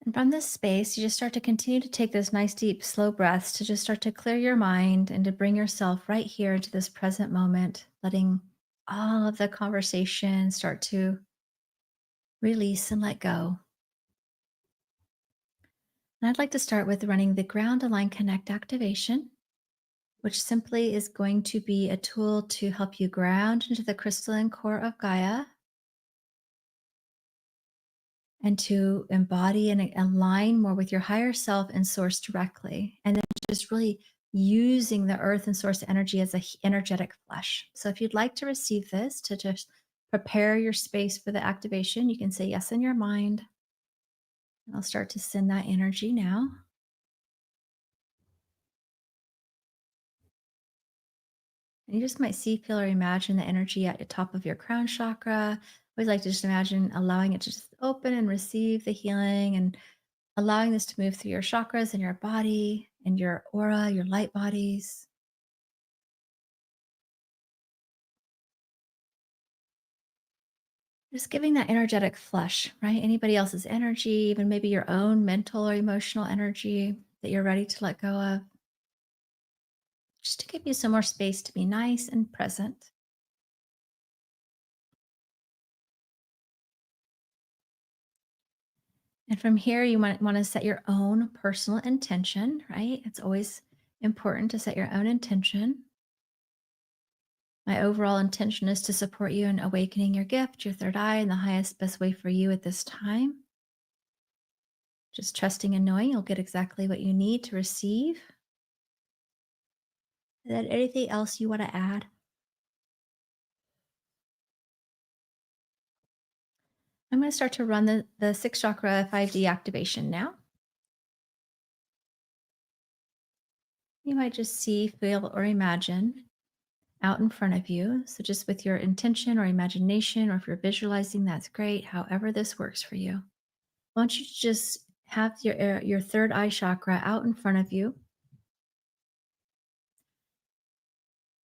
And from this space, you just start to continue to take those nice, deep, slow breaths to just start to clear your mind and to bring yourself right here into this present moment, letting all of the conversation start to release and let go. And I'd like to start with running the Ground Align Connect activation, which simply is going to be a tool to help you ground into the crystalline core of Gaia and to embody and align more with your higher self and source directly. And then just really using the earth and source energy as a energetic flesh. So if you'd like to receive this to just prepare your space for the activation, you can say yes in your mind. I'll start to send that energy now. And you just might see, feel, or imagine the energy at the top of your crown chakra. I always like to just imagine allowing it to just open and receive the healing and allowing this to move through your chakras and your body and your aura, your light bodies. Just giving that energetic flush, right? Anybody else's energy, even maybe your own mental or emotional energy that you're ready to let go of, just to give you some more space to be nice and present. And from here, you might want to set your own personal intention, right? It's always important to set your own intention. My overall intention is to support you in awakening your gift, your third eye, in the highest, best way for you at this time. Just trusting and knowing you'll get exactly what you need to receive. And then anything else you want to add. I'm going to start to run the 6th chakra 5D activation now. You might just see, feel, or imagine out in front of you. So, just with your intention or imagination, or if you're visualizing, that's great. However, this works for you. I want you to just have your third eye chakra out in front of you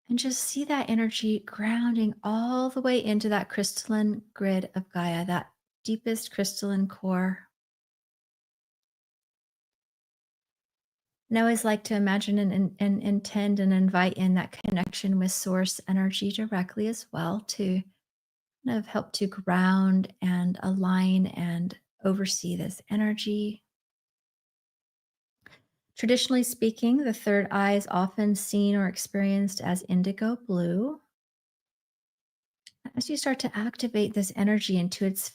and just see that energy grounding all the way into that crystalline grid of Gaia, that deepest crystalline core. And I always like to imagine and intend and invite in that connection with source energy directly as well to kind of help to ground and align and oversee this energy. Traditionally speaking, the third eye is often seen or experienced as indigo blue. As you start to activate this energy into its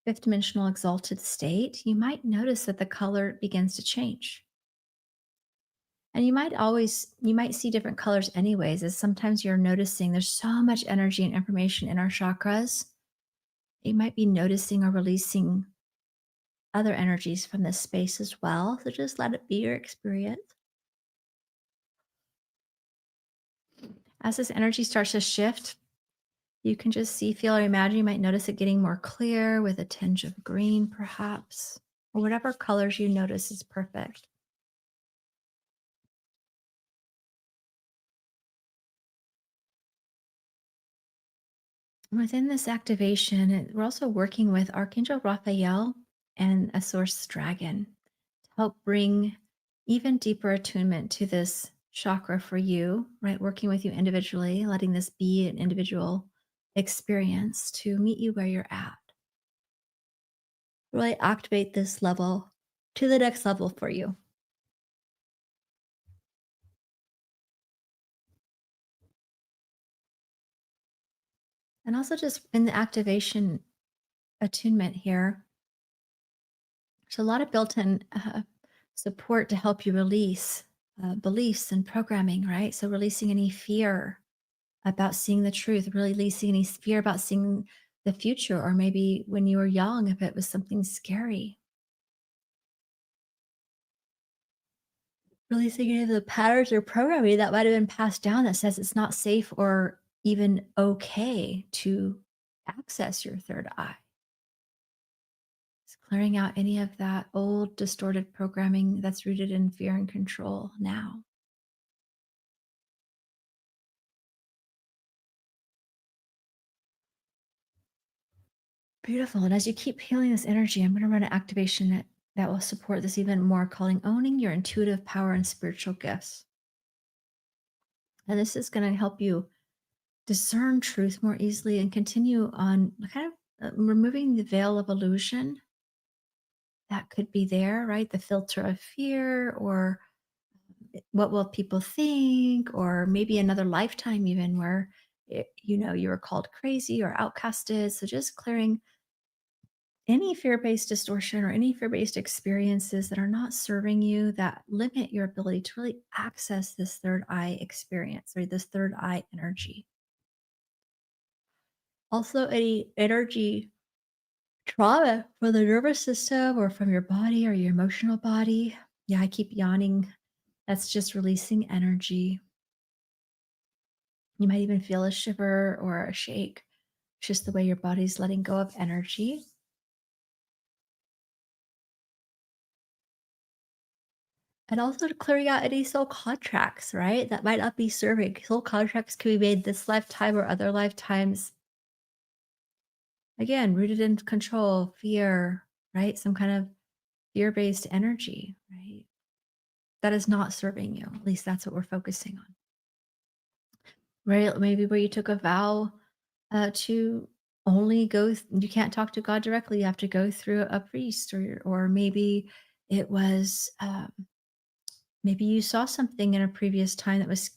fifth dimensional exalted state, you might notice that the color begins to change. And you might see different colors anyways, as sometimes you're noticing there's so much energy and information in our chakras. You might be noticing or releasing other energies from this space as well. So just let it be your experience. As this energy starts to shift, you can just see, feel, or imagine you might notice it getting more clear with a tinge of green, perhaps, or whatever colors you notice is perfect. Within this activation, we're also working with Archangel Raphael and a source dragon to help bring even deeper attunement to this chakra for you, right? Working with you individually, letting this be an individual experience to meet you where you're at. Really activate this level to the next level for you. And also, just in the activation attunement here, there's a lot of built in support to help you release beliefs and programming, right? So, releasing any fear about seeing the truth, really releasing any fear about seeing the future, or maybe when you were young, if it was something scary, releasing any of the patterns or programming that might have been passed down that says it's not safe or even okay to access your third eye. It's clearing out any of that old distorted programming that's rooted in fear and control now. Beautiful. And as you keep healing this energy, I'm going to run an activation that will support this even more, calling owning your intuitive power and spiritual gifts. And this is going to help you discern truth more easily and continue on kind of removing the veil of illusion that could be there, right? The filter of fear, or what will people think, or maybe another lifetime even where you were called crazy or outcasted. So just clearing any fear-based distortion or any fear-based experiences that are not serving you, that limit your ability to really access this third eye experience or this third eye energy. Also, any energy trauma from the nervous system or from your body or your emotional body. Yeah, I keep yawning. That's just releasing energy. You might even feel a shiver or a shake. It's just the way your body's letting go of energy. And also to clearing out any soul contracts, right? That might not be serving. Soul contracts can be made this lifetime or other lifetimes. Again, rooted in control, fear, right? Some kind of fear-based energy, right? That is not serving you. At least that's what we're focusing on. Right? Maybe where you took a vow to only you can't talk to God directly. You have to go through a priest, or maybe it was maybe you saw something in a previous time that was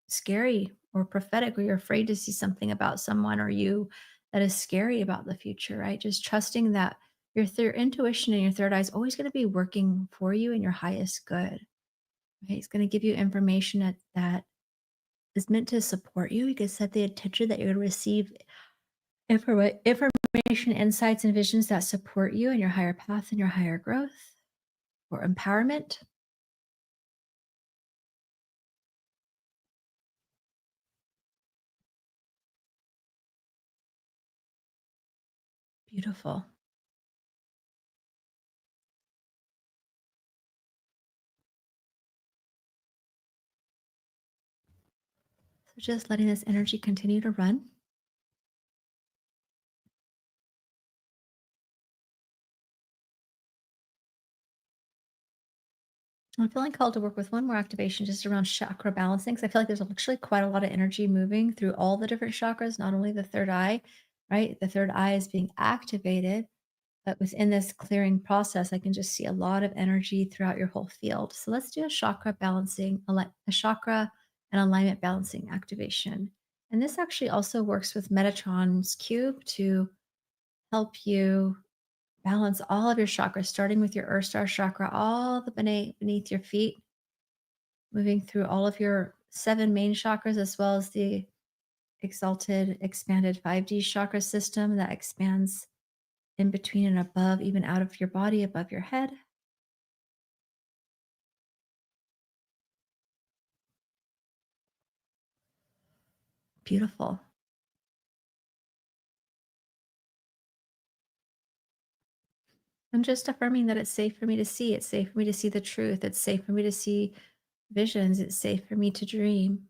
scary or prophetic, or you're afraid to see something about someone or you that is scary about the future, right? Just trusting that your intuition and your third eye is always going to be working for you in your highest good. Right? It's going to give you information that is meant to support you. You can set the intention that you're going to receive information, insights, and visions that support you in your higher path and your higher growth or empowerment. Beautiful. So just letting this energy continue to run. I'm feeling called to work with one more activation just around chakra balancing, because I feel like there's actually quite a lot of energy moving through all the different chakras, not only the third eye, right? The third eye is being activated, but within this clearing process, I can just see a lot of energy throughout your whole field. So let's do a chakra balancing, a chakra and alignment balancing activation. And this actually also works with Metatron's cube to help you balance all of your chakras, starting with your Earth Star chakra, all the beneath your feet, moving through all of your seven main chakras, as well as the exalted, expanded 5D chakra system that expands in between and above, even out of your body, above your head. Beautiful. I'm just affirming that it's safe for me to see. It's safe for me to see the truth. It's safe for me to see visions. It's safe for me to dream.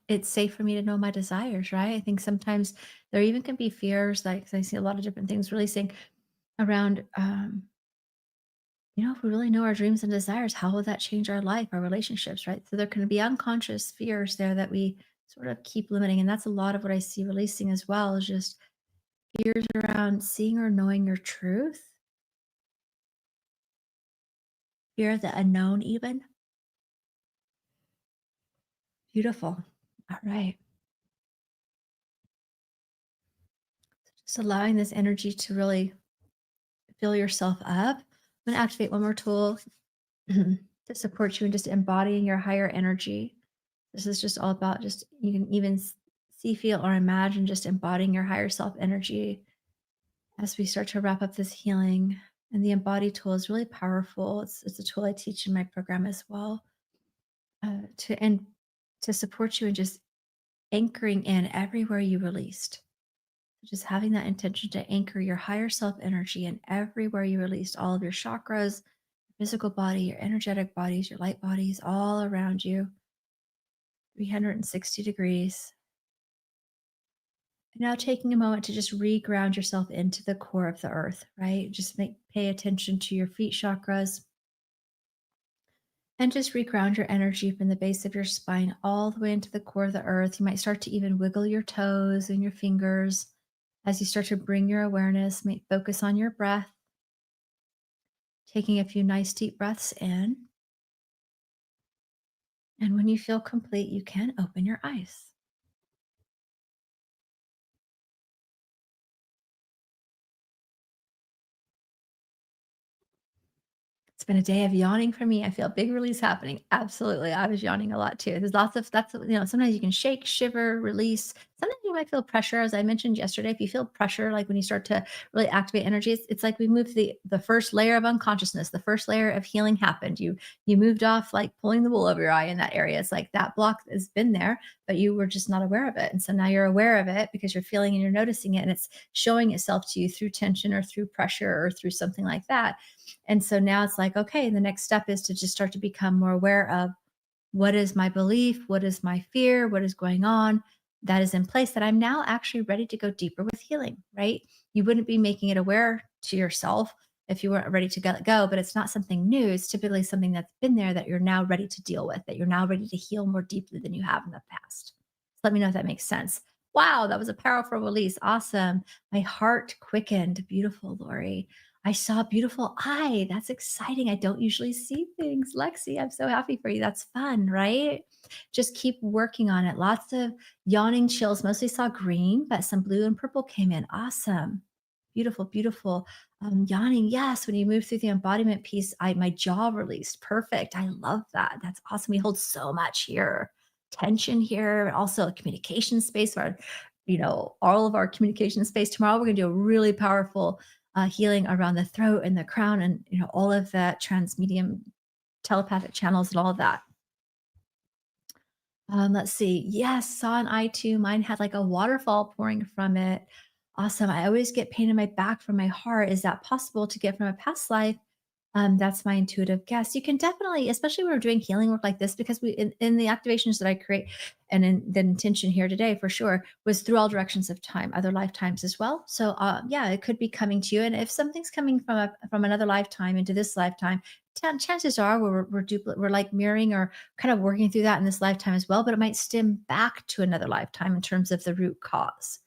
It's safe for me to know my desires, right? I think sometimes there even can be fears, like 'cause I see a lot of different things releasing around, if we really know our dreams and desires, how will that change our life, our relationships, right? So there can be unconscious fears there that we sort of keep limiting. And that's a lot of what I see releasing as well, is just fears around seeing or knowing your truth, fear of the unknown, even. Beautiful. All right. Just allowing this energy to really fill yourself up. I'm going to activate one more tool to support you in just embodying your higher energy. This is just all about just, you can even see, feel, or imagine just embodying your higher self energy as we start to wrap up this healing. And the embody tool is really powerful. It's a tool I teach in my program as well, to support you in just anchoring in everywhere you released. Just having that intention to anchor your higher self energy in everywhere you released, all of your chakras, physical body, your energetic bodies, your light bodies, all around you, 360 degrees. And now taking a moment to just re-ground yourself into the core of the earth, right? Just pay attention to your feet chakras and just re-ground your energy from the base of your spine all the way into the core of the earth. You might start to even wiggle your toes and your fingers as you start to bring your awareness, might focus on your breath, taking a few nice deep breaths in. And when you feel complete, you can open your eyes. It's been a day of yawning for me. I feel a big release happening. Absolutely. I was yawning a lot too. There's lots of sometimes you can shake, shiver, release. Sometimes you might feel pressure. As I mentioned yesterday, if you feel pressure, like when you start to really activate energy, it's like we moved the first layer of unconsciousness, the first layer of healing happened. You moved off like pulling the wool over your eye in that area. It's like that block has been there, but you were just not aware of it. And so now you're aware of it because you're feeling and you're noticing it, and it's showing itself to you through tension or through pressure or through something like that. And so now it's like, okay, the next step is to just start to become more aware of what is my belief, what is my fear, what is going on, that is in place that I'm now actually ready to go deeper with healing, right? You wouldn't be making it aware to yourself if you weren't ready to let go, but it's not something new. It's typically something that's been there that you're now ready to deal with, that you're now ready to heal more deeply than you have in the past. Let me know if that makes sense. Wow, that was a powerful release. Awesome. My heart quickened. Beautiful, Lori. I saw a beautiful eye. That's exciting. I don't usually see things. Lexi, I'm so happy for you. That's fun, right? Just keep working on it. Lots of yawning chills. Mostly saw green, but some blue and purple came in. Awesome. Beautiful, beautiful. Yawning, yes. When you move through the embodiment piece, my jaw released. Perfect. I love that. That's awesome. We hold so much here, tension here, also a communication space where, all of our communication space. Tomorrow, we're going to do a really powerful healing around the throat and the crown and, all of that transmedium telepathic channels and all of that. Let's see. Yes, saw an eye too. Mine had like a waterfall pouring from it. Awesome. I always get pain in my back from my heart. Is that possible to get from a past life? That's my intuitive guess. You can definitely, especially when we're doing healing work like this, because in the activations that I create and in the intention here today for sure was through all directions of time, other lifetimes as well. So yeah, it could be coming to you. And if something's coming from another lifetime into this lifetime, chances are we're like mirroring or kind of working through that in this lifetime as well, but it might stem back to another lifetime in terms of the root cause.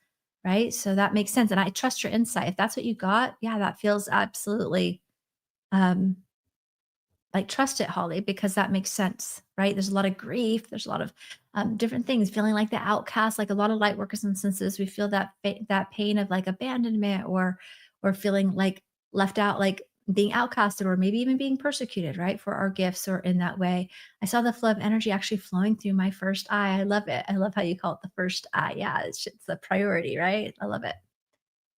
Right. So that makes sense. And I trust your insight. If that's what you got, yeah, that feels absolutely um, like trust it, Holly, because that makes sense, right? There's a lot of grief. There's a lot of different things, feeling like the outcast. Like a lot of light workers instances, we feel that pain of like abandonment or feeling like left out, like being outcasted, or maybe even being persecuted, right, for our gifts or in that way. I saw the flow of energy actually flowing through my first eye. I love it. I love how you call it the first eye. Yeah, it's a priority, right? I love it.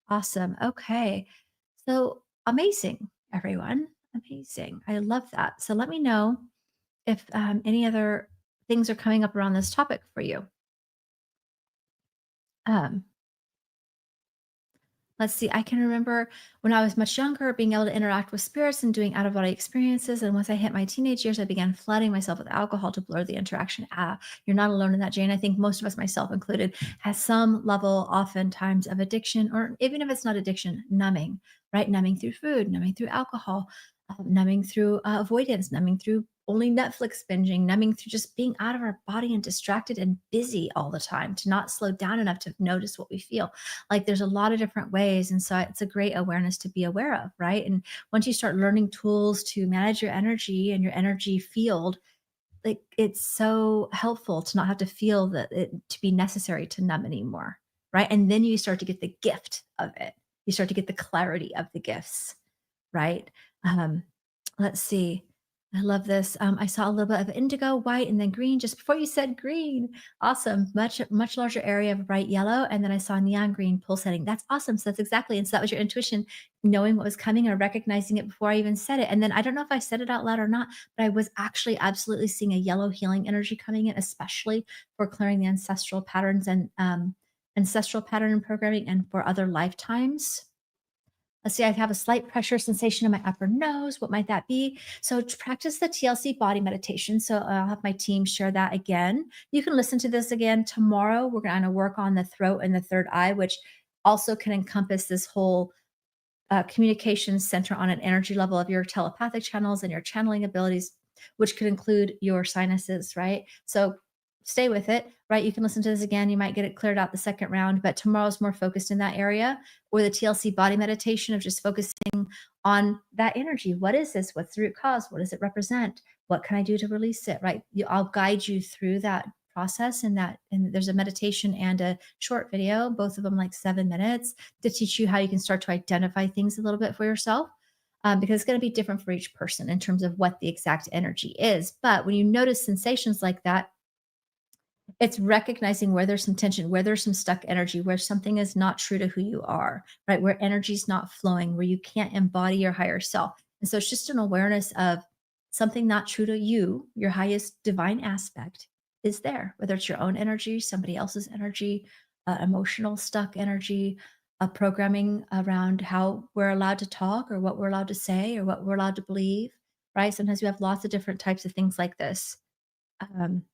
Awesome. Okay. So amazing, everyone. Amazing. I love that. So let me know if any other things are coming up around this topic for you. Um, Let's see. I can remember when I was much younger, being able to interact with spirits and doing out of body experiences. And once I hit my teenage years, I began flooding myself with alcohol to blur the interaction. Ah, you're not alone in that, Jane. I think most of us, myself included, has some level, oftentimes, of addiction, or even if it's not addiction, numbing, right? Numbing through food, numbing through alcohol, numbing through avoidance, numbing through only Netflix binging, numbing through just being out of our body and distracted and busy all the time to not slow down enough to notice what we feel. Like there's a lot of different ways. And so it's a great awareness to be aware of, right? And once you start learning tools to manage your energy and your energy field, like it's so helpful to not have to feel that it to be necessary to numb anymore. Right. And then you start to get the gift of it. You start to get the clarity of the gifts, right? Um, let's see. I love this. I saw a little bit of indigo, white, and then green just before you said green. Awesome. Much larger area of bright yellow. And then I saw neon green pulsating. That's awesome. So that's exactly. And so that was your intuition knowing what was coming or recognizing it before I even said it. And then I don't know if I said it out loud or not, but I was actually absolutely seeing a yellow healing energy coming in, especially for clearing the ancestral patterns and ancestral pattern and programming and for other lifetimes. Let's see, I have a slight pressure sensation in my upper nose. What might that be? So, to practice the TLC body meditation. So, I'll have my team share that again. You can listen to this again tomorrow. We're going to work on the throat and the third eye, which also can encompass this whole communication center on an energy level of your telepathic channels and your channeling abilities, which could include your sinuses, right? So stay with it, right? You can listen to this again. You might get it cleared out the second round, but tomorrow's more focused in that area, or the TLC body meditation of just focusing on that energy. What is this? What's the root cause? What does it represent? What can I do to release it, right? I'll guide you through that process and there's a meditation and a short video, both of them like 7 minutes, to teach you how you can start to identify things a little bit for yourself. Because it's going to be different for each person in terms of what the exact energy is. But when you notice sensations like that, it's recognizing where there's some tension, where there's some stuck energy, where something is not true to who you are, right? Where energy's not flowing, where you can't embody your higher self. And so it's just an awareness of something not true to you, your highest divine aspect is there, whether it's your own energy, somebody else's energy, emotional stuck energy, programming around how we're allowed to talk or what we're allowed to say or what we're allowed to believe, right? Sometimes we have lots of different types of things like this. Um,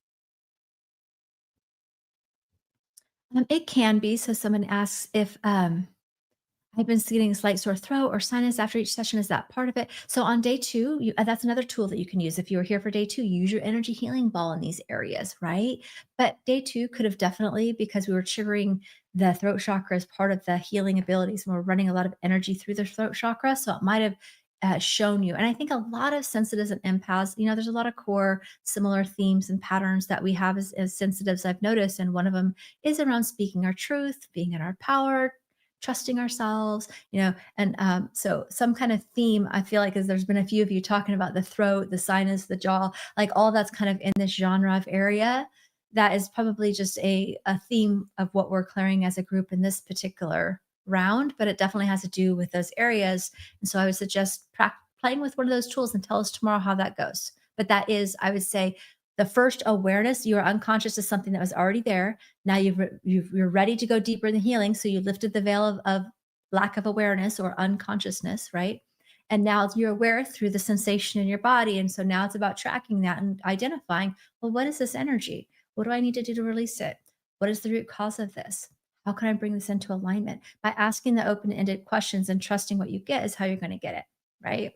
It can be. So someone asks if I've been getting a slight sore throat or sinus after each session. Is that part of it? So on day two, that's another tool that you can use. If you were here for day two, use your energy healing ball in these areas, right? But day two could have definitely, because we were triggering the throat chakra as part of the healing abilities, and we're running a lot of energy through the throat chakra. So it might have shown you. And I think a lot of sensitives and empaths, there's a lot of core similar themes and patterns that we have as sensitives, I've noticed. And one of them is around speaking our truth, being in our power, trusting ourselves, and so some kind of theme I feel like is there's been a few of you talking about the throat, the sinus, the jaw, like all that's kind of in this genre of area. That is probably just a theme of what we're clearing as a group in this particular round, but it definitely has to do with those areas. And so I would suggest playing with one of those tools and tell us tomorrow how that goes. But that is, I would say, the first awareness. You are unconscious to something that was already there. Now you're ready to go deeper in the healing. So you lifted the veil of lack of awareness or unconsciousness, right? And now you're aware through the sensation in your body. And so now it's about tracking that and identifying, well, what is this energy? What do I need to do to release it? What is the root cause of this? How can I bring this into alignment? By asking the open ended questions and trusting what you get is how you're going to get it, right?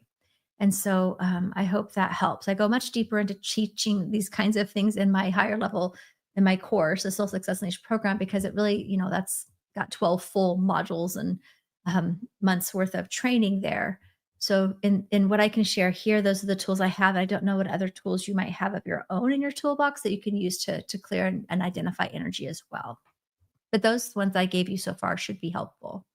And so I hope that helps. I go much deeper into teaching these kinds of things in my higher level, in my course, the Soul Success Unleashed program, because it really, that's got 12 full modules and months worth of training there. So in what I can share here, those are the tools I have. I don't know what other tools you might have of your own in your toolbox that you can use to clear and identify energy as well. But those ones I gave you so far should be helpful.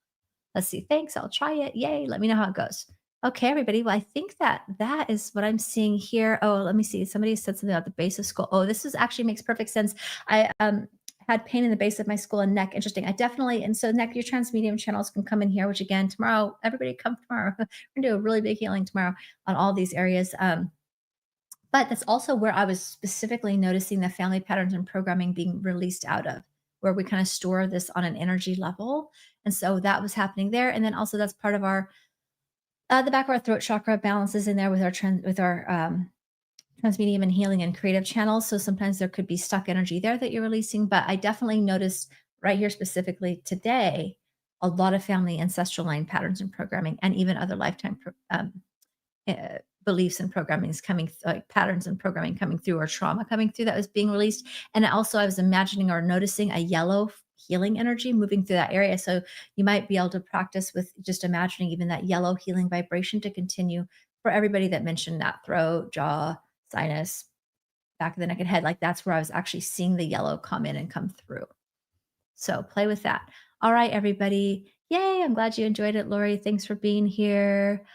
Let's see. Thanks. I'll try it. Yay. Let me know how it goes. Okay, everybody. Well, I think that is what I'm seeing here. Oh, let me see. Somebody said something about the base of skull. Oh, this is actually makes perfect sense. I had pain in the base of my skull and neck. Interesting. I definitely, and so neck, your transmedium channels can come in here, which again, tomorrow, everybody come tomorrow. We're gonna do a really big healing tomorrow on all these areas. But that's also where I was specifically noticing the family patterns and programming being released out of, where we kind of store this on an energy level. And so that was happening there. And then also that's part of our the back of our throat chakra balances in there with our transmedium and healing and creative channels. So sometimes there could be stuck energy there that you're releasing. But I definitely noticed right here specifically today a lot of family ancestral line patterns and programming, and even other lifetime beliefs and programmings coming, like patterns and programming coming through, or trauma coming through that was being released. And also, I was imagining or noticing a yellow healing energy moving through that area. So you might be able to practice with just imagining even that yellow healing vibration to continue for everybody that mentioned that throat, jaw, sinus, back of the neck and head. Like that's where I was actually seeing the yellow come in and come through. So play with that. All right, everybody. Yay. I'm glad you enjoyed it, Lori. Thanks for being here.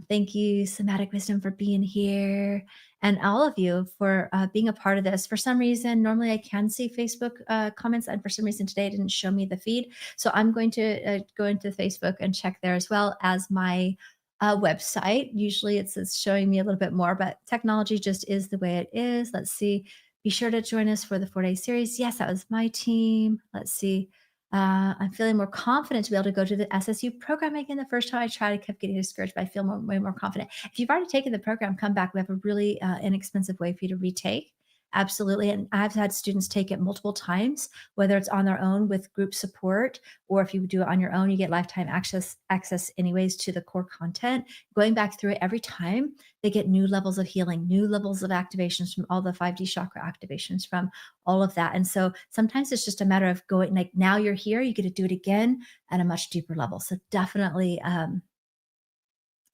Thank you, Somatic Wisdom, for being here. And all of you for being a part of this. For some reason, normally I can see Facebook comments, and for some reason today it didn't show me the feed. So I'm going to go into Facebook and check there, as well as my website. Usually it's showing me a little bit more, but technology just is the way it is. Let's see. Be sure to join us for the 4-day series. Yes, that was my team. Let's see. I'm feeling more confident to be able to go to the SSU program again. The first time I tried, I kept getting discouraged, but I feel way more confident. If you've already taken the program, come back. We have a really inexpensive way for you to retake. Absolutely. And I've had students take it multiple times, whether it's on their own with group support, or if you do it on your own, you get lifetime access anyways to the core content. Going back through it every time, they get new levels of healing, new levels of activations from all the 5D chakra activations, from all of that. And so sometimes it's just a matter of going, like, now you're here, you get to do it again at a much deeper level. So definitely,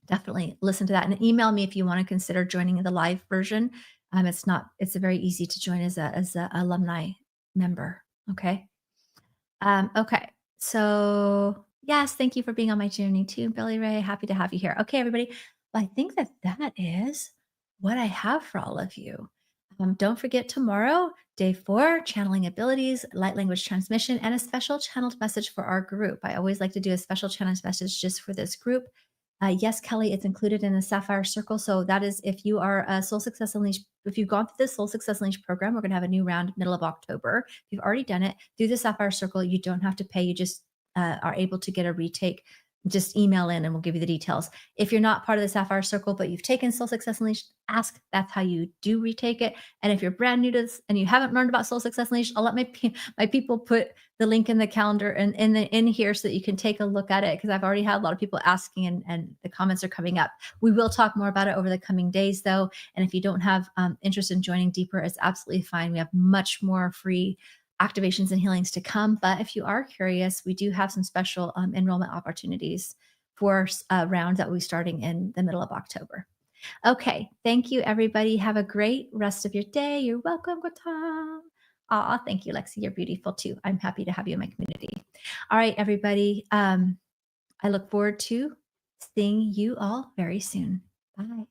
definitely listen to that, and email me if you want to consider joining the live version. It's a very easy to join as a alumni member. Okay. Okay. So yes, thank you for being on my journey too, Billy Ray. Happy to have you here. Okay, everybody. Well, I think that is what I have for all of you. Don't forget tomorrow, day 4, channeling abilities, light language transmission, and a special channeled message for our group. I always like to do a special channeled message just for this group. Yes, Kelly, it's included in the Sapphire Circle. So that is if you are a Soul Success Unleashed, if you've gone through the Soul Success Unleashed program, we're going to have a new round middle of October. If you've already done it through the Sapphire Circle, you don't have to pay. You just are able to get a retake just email in and we'll give you the details. If you're not part of the Sapphire Circle, but you've taken Soul Success Unleashed, ask. That's how you do retake it. And if you're brand new to this and you haven't learned about Soul Success Unleashed, I'll let my people put the link in the calendar and in here so that you can take a look at it, because I've already had a lot of people asking and the comments are coming up. We will talk more about it over the coming days, though. And if you don't have interest in joining deeper, it's absolutely fine. We have much more free activations and healings to come. But if you are curious, we do have some special enrollment opportunities for a round that will be starting in the middle of October. Okay, thank you, everybody. Have a great rest of your day. You're welcome, Gautam. Aw, thank you, Lexi. You're beautiful too. I'm happy to have you in my community. All right, everybody. I look forward to seeing you all very soon. Bye.